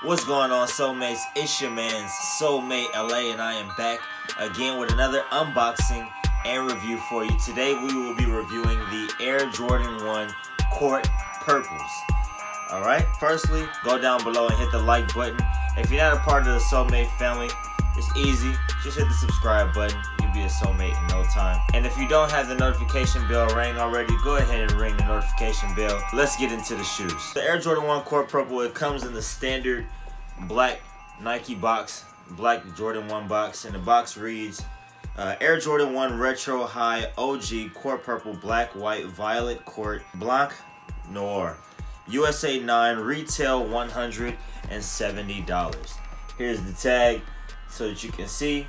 What's going on, Soulmates? It's your man's Soulmate LA, and I am back again with another unboxing and review for you. Today we will be reviewing the Air Jordan 1 Court Purples. Alright, firstly, go down below and hit the like button. If you're not a part of the SoleMate family, it's easy. Just hit the subscribe button. You'll be a soulmate in no time. And if you don't have the notification bell ring already, go ahead and ring the notification bell. Let's get into the shoes. The Air Jordan 1 Court Purple, it comes in the standard black Nike box, black Jordan 1 box, and the box reads Air Jordan 1 Retro High OG Court Purple Black White Violet Court Blanc Noir USA 9, retail $170. Here's the tag so that you can see,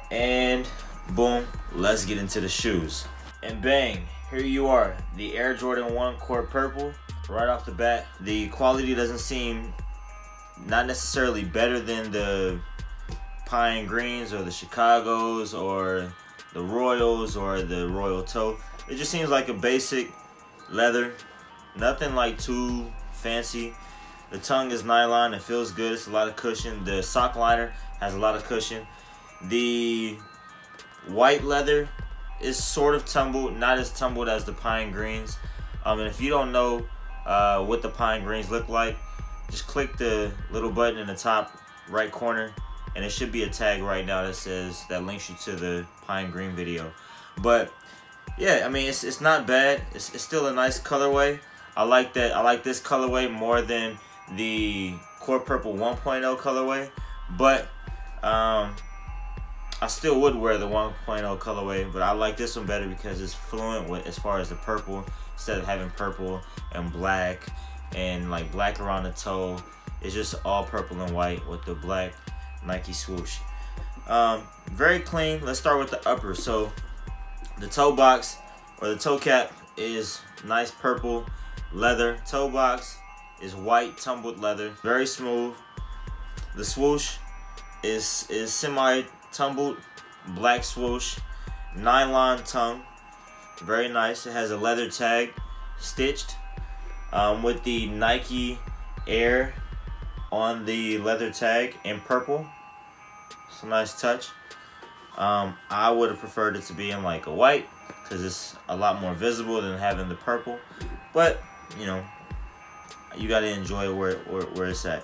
and boom, let's get into the shoes. And bang, here you are, the Air Jordan 1 Court Purple. Right off the bat, the quality doesn't seem not necessarily better than the Pine Greens or the Chicagos or the Royals or the Royal Toe. It just seems like a basic leather, nothing like too fancy. The tongue is nylon, it feels good, it's a lot of cushion. The sock liner has a lot of cushion. The white leather is sort of tumbled, not as tumbled as the Pine Greens. And if you don't know what the Pine Greens look like, just click the little button in the top right corner, and it should be a tag right now that links you to the Pine Green video. But yeah, I mean, it's not bad. It's still a nice colorway. I like that. I like this colorway more than the Court Purple 1.0 colorway, but I still would wear the 1.0 colorway, but I like this one better because it's fluent with as far as the purple, instead of having purple and black and like black around the toe. It's just all purple and white with the black Nike swoosh. Very clean. Let's start with the upper. So the toe box or the toe cap is nice purple leather. Toe box is white tumbled leather, very smooth. The swoosh is semi tumbled, black swoosh, nylon tongue, very nice. It has a leather tag stitched with the Nike Air on the leather tag in purple. It's a nice touch. I would have preferred it to be in like a white because it's a lot more visible than having the purple, but you know, you got to enjoy where it's at.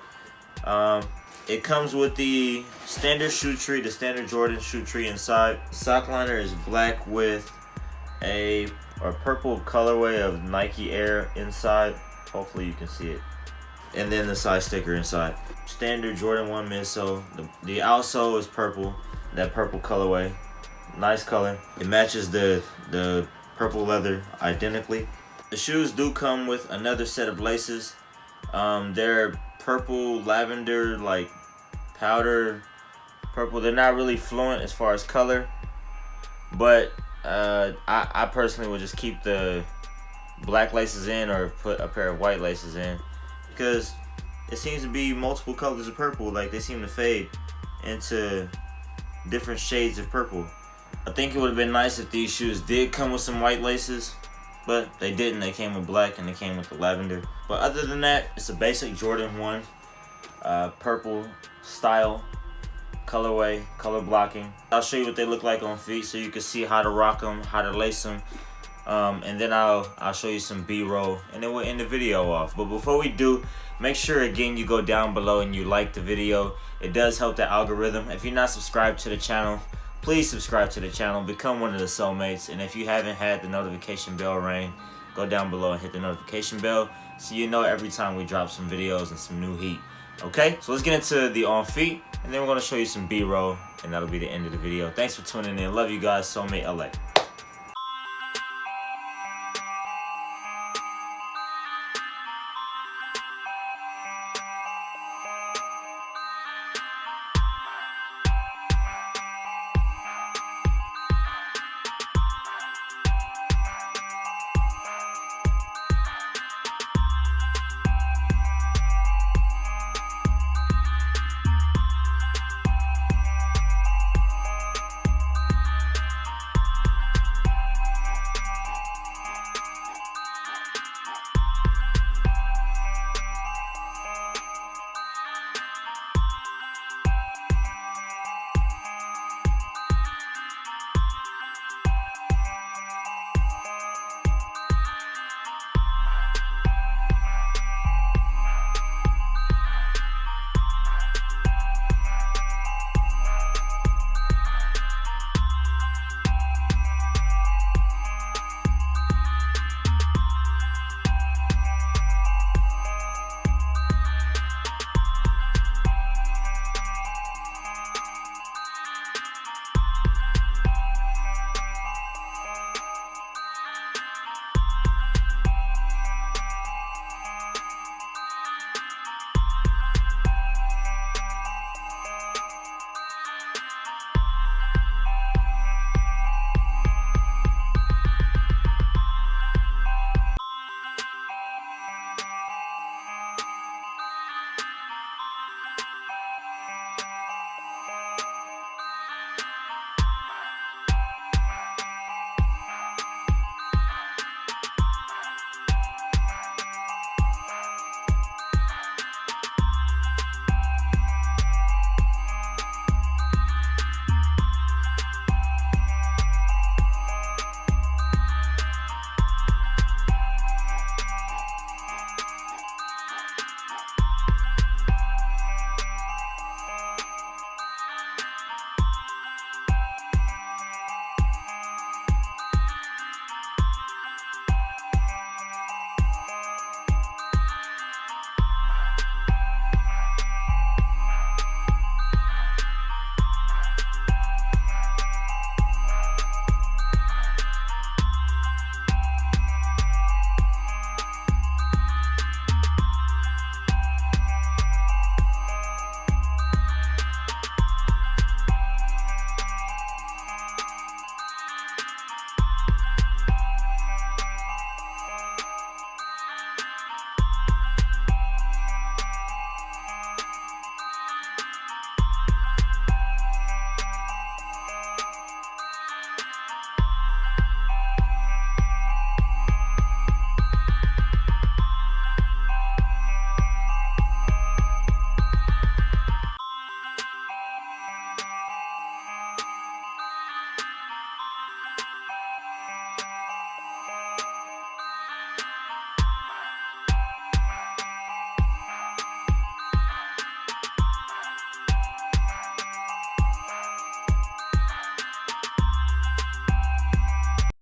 It comes with the standard shoe tree, the standard Jordan shoe tree inside. The sock liner is black with a purple colorway of Nike Air inside. Hopefully you can see it. And then the side sticker inside. Standard Jordan 1 midsole. The outsole is purple, that purple colorway. Nice color. It matches the purple leather identically. The shoes do come with another set of laces. They're purple lavender, like powder purple. They're not really fluent as far as color, but I personally would just keep the black laces in or put a pair of white laces in, because it seems to be multiple colors of purple. Like they seem to fade into different shades of purple. I think it would have been nice if these shoes did come with some white laces, but they didn't. They came with black and they came with the lavender. But other than that, it's a basic Jordan 1 purple style colorway, color blocking. I'll show you what they look like on feet so you can see how to rock them, how to lace them, and then I'll show you some B-roll, and then we'll end the video off. But before we do, make sure again you go down below and you like the video. It does help the algorithm. If you're not subscribed to the channel, please subscribe to the channel, become one of the Soulmates, and if you haven't had the notification bell ring, go down below and hit the notification bell so you know every time we drop some videos and some new heat. Okay, so let's get into the on feet, and then we're going to show you some B-roll, and that'll be the end of the video. Thanks for tuning in. Love you guys. SoleMate LA.